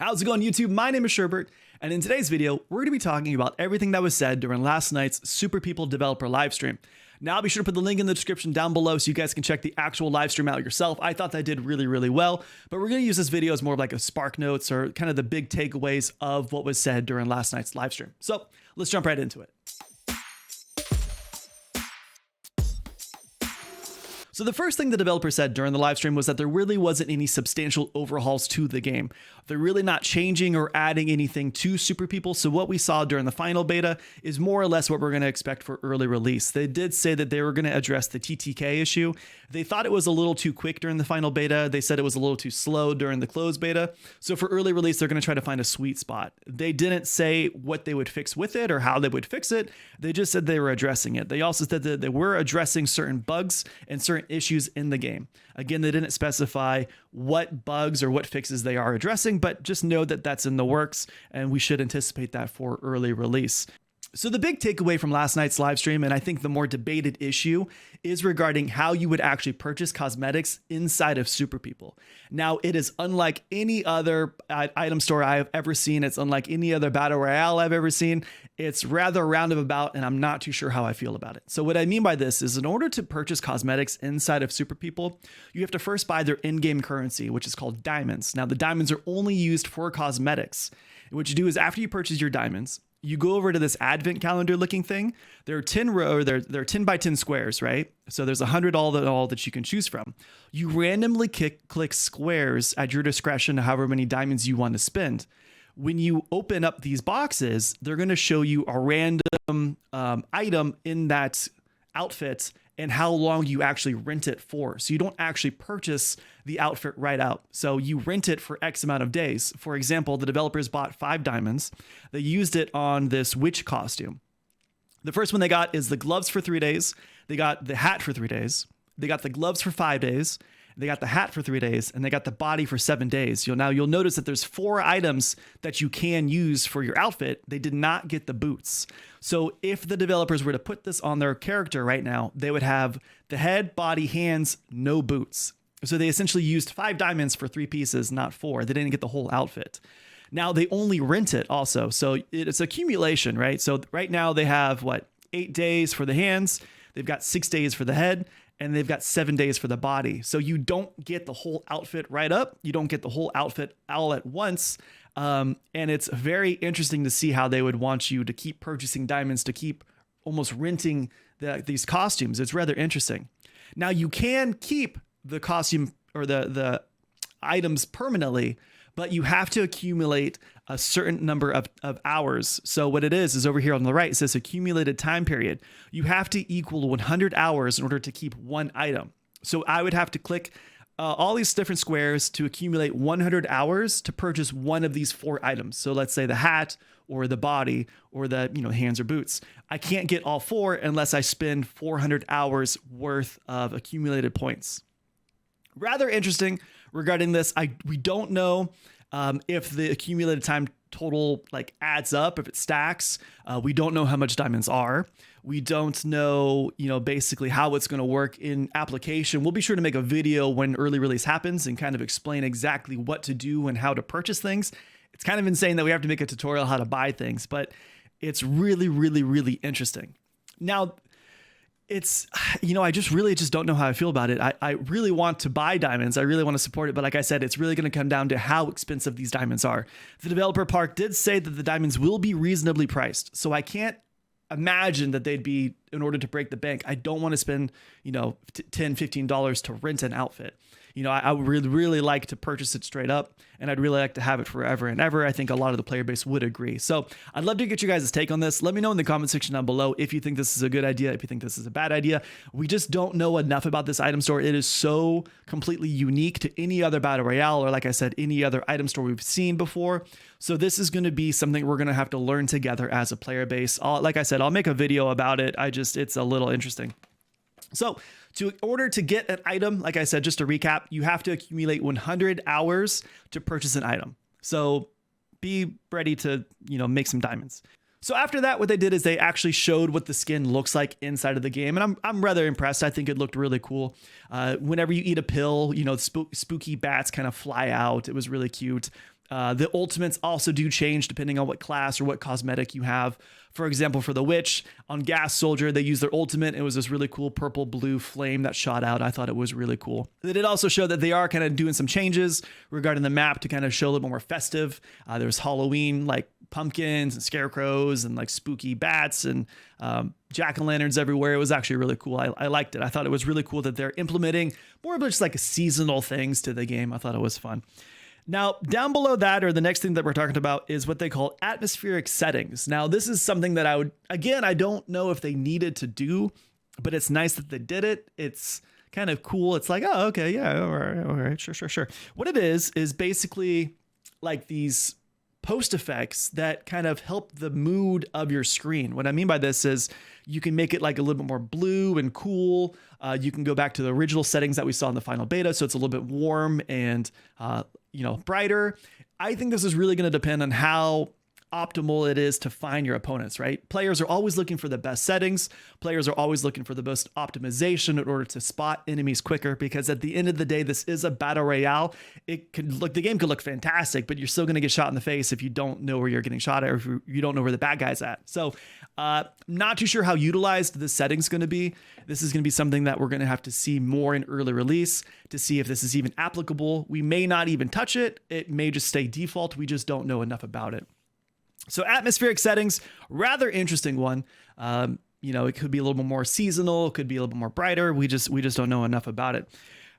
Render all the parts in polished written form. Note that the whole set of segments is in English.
How's it going, YouTube? My name is Sherbert, and in today's video, we're going to be talking about everything that was said during last night's Super People developer livestream. Now, I'll be sure to put the link in the description down below so you guys can check the actual live stream out yourself. I thought that did really well, but we're going to use this video as more of like a spark notes or kind of the big takeaways of what was said during last night's live stream. So let's jump right into it. So the first thing the developer said during the live stream was that there really wasn't any substantial overhauls to the game. They're really not changing or adding anything to Super People. So what we saw during the final beta is more or less what we're going to expect for early release. They did say that they were going to address the TTK issue. They thought it was a little too quick during the final beta. They said it was a little too slow during the closed beta. So for early release, they're going to try to find a sweet spot. They didn't say what they would fix with it or how they would fix it. They just said they were addressing it. They also said that they were addressing certain bugs and certain issues in the game. Again, they didn't specify what bugs or what fixes they are addressing, but just know that that's in the works and we should anticipate that for early release. So the big takeaway from last night's live stream, and I think the more debated issue, is regarding how you would actually purchase cosmetics inside of Super People. Now, it is unlike any other item store I have ever seen. It's unlike any other battle royale I've ever seen. It's rather roundabout, and I'm not too sure how I feel about it. So what I mean by this is in order to purchase cosmetics inside of Super People, you have to first buy their in-game currency, which is called diamonds. Now, the diamonds are only used for cosmetics. What you do is after you purchase your diamonds, you go over to this advent calendar looking thing. There are 10 they're 10 by 10 squares, right? So there's 100 all that you can choose from. You randomly click squares at your discretion, however many diamonds you want to spend. When you open up these boxes, they're going to show you a random item in that outfit and how long you actually rent it for. So you don't actually purchase the outfit right out. So you rent it for X amount of days. For example, the developers bought 5 diamonds. They used it on this witch costume. The first one they got is the gloves for 3 days. They got the hat for 3 days. They got the gloves for 5 days. They got the hat for 3 days, and they got the body for 7 days. You'll notice that there's 4 items that you can use for your outfit. They did not get the boots. So if the developers were to put this on their character right now, they would have the head, body, hands, no boots. So they essentially used 5 diamonds for 3 pieces, not 4. They didn't get the whole outfit. Now they only rent it also. So it's accumulation, right? So right now they have 8 days for the hands. They've got 6 days for the head. And they've got 7 days for the body. So you don't get the whole outfit right up. You don't get the whole outfit all at once. And it's very interesting to see how they would want you to keep purchasing diamonds, to keep almost renting these costumes. It's rather interesting. Now you can keep the costume or the items permanently, but you have to accumulate a certain number of hours. So what it is over here on the right, it says accumulated time period. You have to equal 100 hours in order to keep one item. So I would have to click all these different squares to accumulate 100 hours to purchase one of these 4 items. So let's say the hat or the body or the hands or boots. I can't get all 4 unless I spend 400 hours worth of accumulated points. Rather interesting regarding this. We don't know if the accumulated time total adds up, if it stacks. We don't know how much diamonds are. We don't know, basically how it's going to work in application. We'll be sure to make a video when early release happens and kind of explain exactly what to do and how to purchase things. It's kind of insane that we have to make a tutorial how to buy things, but it's really interesting. Now, it's, I just don't know how I feel about it. I really want to buy diamonds. I really want to support it. But like I said, it's really going to come down to how expensive these diamonds are. The developer park did say that the diamonds will be reasonably priced. So I can't imagine that they'd be, in order to break the bank. I don't want to spend, $10, $15 to rent an outfit. I would really like to purchase it straight up, and I'd really like to have it forever and ever. I think a lot of the player base would agree. So I'd love to get you guys' take on this. Let me know in the comment section down below if you think this is a good idea, if you think this is a bad idea. We just don't know enough about this item store. It is so completely unique to any other battle royale, or like I said, any other item store we've seen before. So this is going to be something we're going to have to learn together as a player base. Like I said, I'll make a video about it. It's a little interesting. So in order to get an item, like I said, just to recap, you have to accumulate 100 hours to purchase an item. So be ready to, make some diamonds. So after that, what they did is they actually showed what the skin looks like inside of the game. And I'm rather impressed. I think it looked really cool. Whenever you eat a pill, spooky bats kind of fly out. It was really cute. The ultimates also do change depending on what class or what cosmetic you have. For example, for the Witch, on Gas Soldier, they used their ultimate. It was this really cool purple-blue flame that shot out. I thought it was really cool. They did also show that they are kind of doing some changes regarding the map to kind of show a little more festive. There's Halloween, like pumpkins and scarecrows and like spooky bats and jack-o'-lanterns everywhere. It was actually really cool. I liked it. I thought it was really cool that they're implementing more of just like seasonal things to the game. I thought it was fun. Now, down below that, or the next thing that we're talking about, is what they call atmospheric settings. Now, this is something that I don't know if they needed to do, but it's nice that they did it. It's kind of cool. It's like, oh, okay, yeah, all right, sure. What it is basically like these post effects that kind of help the mood of your screen. What I mean by this is you can make it like a little bit more blue and cool. You can go back to the original settings that we saw in the final beta, so it's a little bit warm and brighter. I think this is really going to depend on how optimal it is to find your opponents, right? Players are always looking for the best settings. Players are always looking for the best optimization in order to spot enemies quicker, because at the end of the day, this is a battle royale. The game could look fantastic, but you're still going to get shot in the face if you don't know where you're getting shot at, or if you don't know where the bad guy's at. So not too sure how utilized the setting's going to be. This is going to be something that we're going to have to see more in early release to see if this is even applicable. We may not even touch it. It may just stay default. We just don't know enough about it. So atmospheric settings, rather interesting one. It could be a little bit more seasonal, it could be a little bit more brighter. We just don't know enough about it.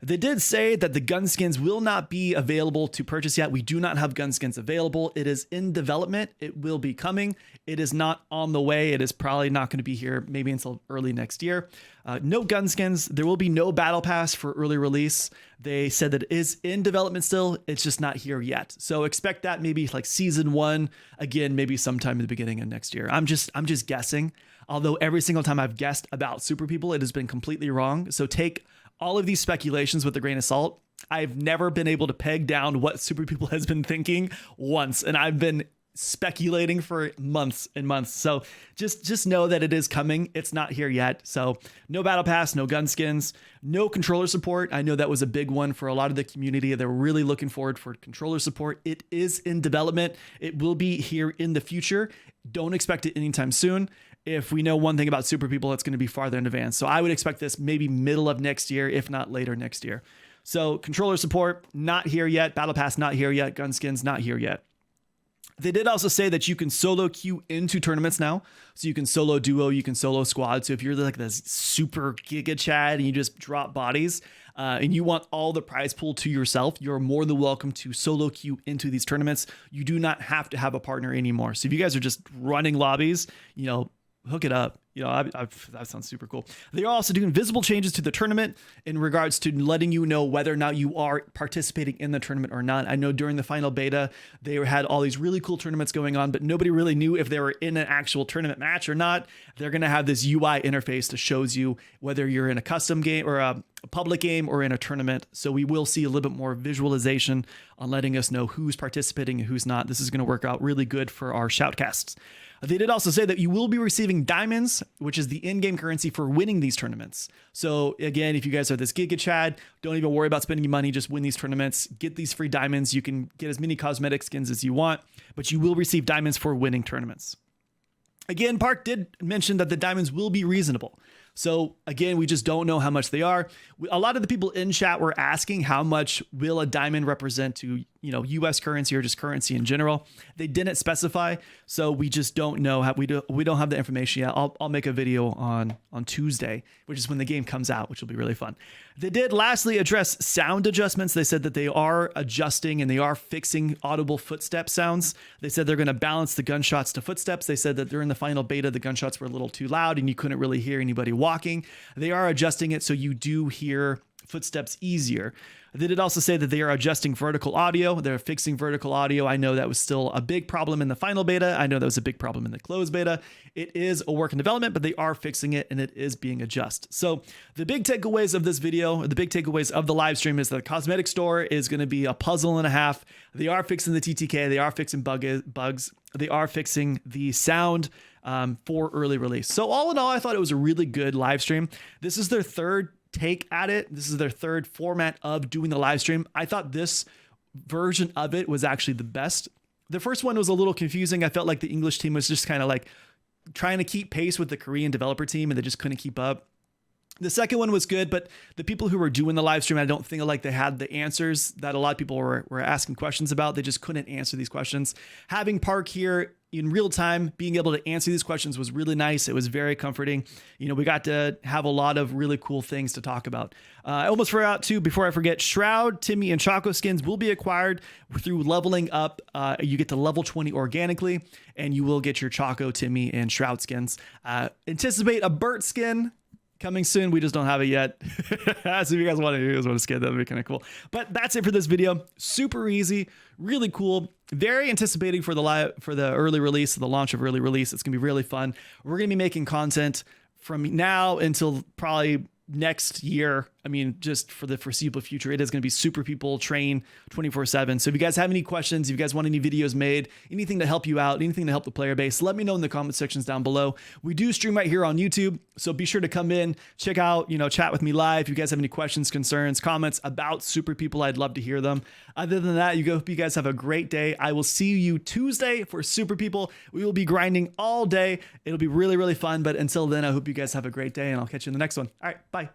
They did say that the gun skins will not be available to purchase yet. We do not have gun skins available. It is in development. It will be coming. It is not on the way. It is probably not going to be here maybe until early next year. No gun skins. There will be no battle pass for early release. They said that it is in development still. It's just not here yet. So expect that maybe like season 1, again, maybe sometime in the beginning of next year. I'm just guessing. Although every single time I've guessed about Super People, it has been completely wrong. So take all of these speculations with a grain of salt. I've never been able to peg down what Super People has been thinking once, and I've been speculating for months and months. So just know that it is coming. It's not here yet. So no battle pass, no gun skins, no controller support. I know that was a big one for a lot of the community. They're really looking forward for controller support. It is in development. It will be here in the future. Don't expect it anytime soon. If we know one thing about Super People, it's going to be farther in advance. So I would expect this maybe middle of next year, if not later next year. So controller support, not here yet. Battle pass, not here yet. Gun skins, not here yet. They did also say that you can solo queue into tournaments now. So you can solo duo, you can solo squad. So if you're like this super giga chad and you just drop bodies and you want all the prize pool to yourself, you're more than welcome to solo queue into these tournaments. You do not have to have a partner anymore. So if you guys are just running lobbies, hook it up. That sounds super cool. They are also doing visible changes to the tournament in regards to letting you know whether or not you are participating in the tournament or not. I know during the final beta, they had all these really cool tournaments going on, but nobody really knew if they were in an actual tournament match or not. They're going to have this UI interface that shows you whether you're in a custom game or a public game or in a tournament. So we will see a little bit more visualization on letting us know who's participating and who's not. This is going to work out really good for our shoutcasts. They did also say that you will be receiving diamonds, which is the in-game currency for winning these tournaments. So again, if you guys are this Giga Chad, don't even worry about spending money, just win these tournaments, get these free diamonds. You can get as many cosmetic skins as you want, but you will receive diamonds for winning tournaments. Again, Park did mention that the diamonds will be reasonable. So again, we just don't know how much they are. A lot of the people in chat were asking how much will a diamond represent to, US currency or just currency in general. They didn't specify, so we just don't know. We don't have the information yet. I'll make a video on Tuesday, which is when the game comes out, which will be really fun. They did lastly address sound adjustments. They said that they are adjusting and they are fixing audible footstep sounds. They said they're going to balance the gunshots to footsteps. They said that during the final beta, the gunshots were a little too loud and you couldn't really hear anybody walking. They are adjusting it so you do hear footsteps easier. They did also say that they are adjusting vertical audio. They're fixing vertical audio. I know that was still a big problem in the final beta. I know that was a big problem in the closed beta. It is a work in development, but they are fixing it and it is being adjusted. So the big takeaways of this video, or the big takeaways of the live stream, is that the cosmetic store is going to be a puzzle and a half. They are fixing the TTK. They are fixing bugs. They are fixing the sound for early release. So all in all, I thought it was a really good live stream. This is their third take at it. This is their third format of doing the live stream. I thought this version of it was actually the best. The first one was a little confusing. I felt like the English team was just kind of like trying to keep pace with the Korean developer team, and they just couldn't keep up. The second one was good, but the people who were doing the live stream, I don't think like they had the answers that a lot of people were asking questions about. They just couldn't answer these questions. Having Park here in real time, being able to answer these questions was really nice. It was very comforting. You know, we got to have a lot of really cool things to talk about. I almost forgot to, before I forget, Shroud, Timmy, and Choco skins will be acquired through leveling up. You get to level 20 organically, and you will get your Choco, Timmy, and Shroud skins. Anticipate a Burt skin coming soon. We just don't have it yet. So if you guys want to skip, that would be kind of cool. But that's it for this video. Super easy, really cool. Very anticipating for the early release, the launch of early release. It's gonna be really fun. We're gonna be making content from now until probably next year. I mean, just for the foreseeable future, it is going to be Super People Train 24/7. So if you guys have any questions, if you guys want any videos made, anything to help you out, anything to help the player base, let me know in the comment sections down below. We do stream right here on YouTube, so be sure to come in, check out, chat with me live. If you guys have any questions, concerns, comments about Super People, I'd love to hear them. Other than that, hope you guys have a great day. I will see you Tuesday for Super People. We will be grinding all day. It'll be really, really fun. But until then, I hope you guys have a great day, and I'll catch you in the next one. All right, bye.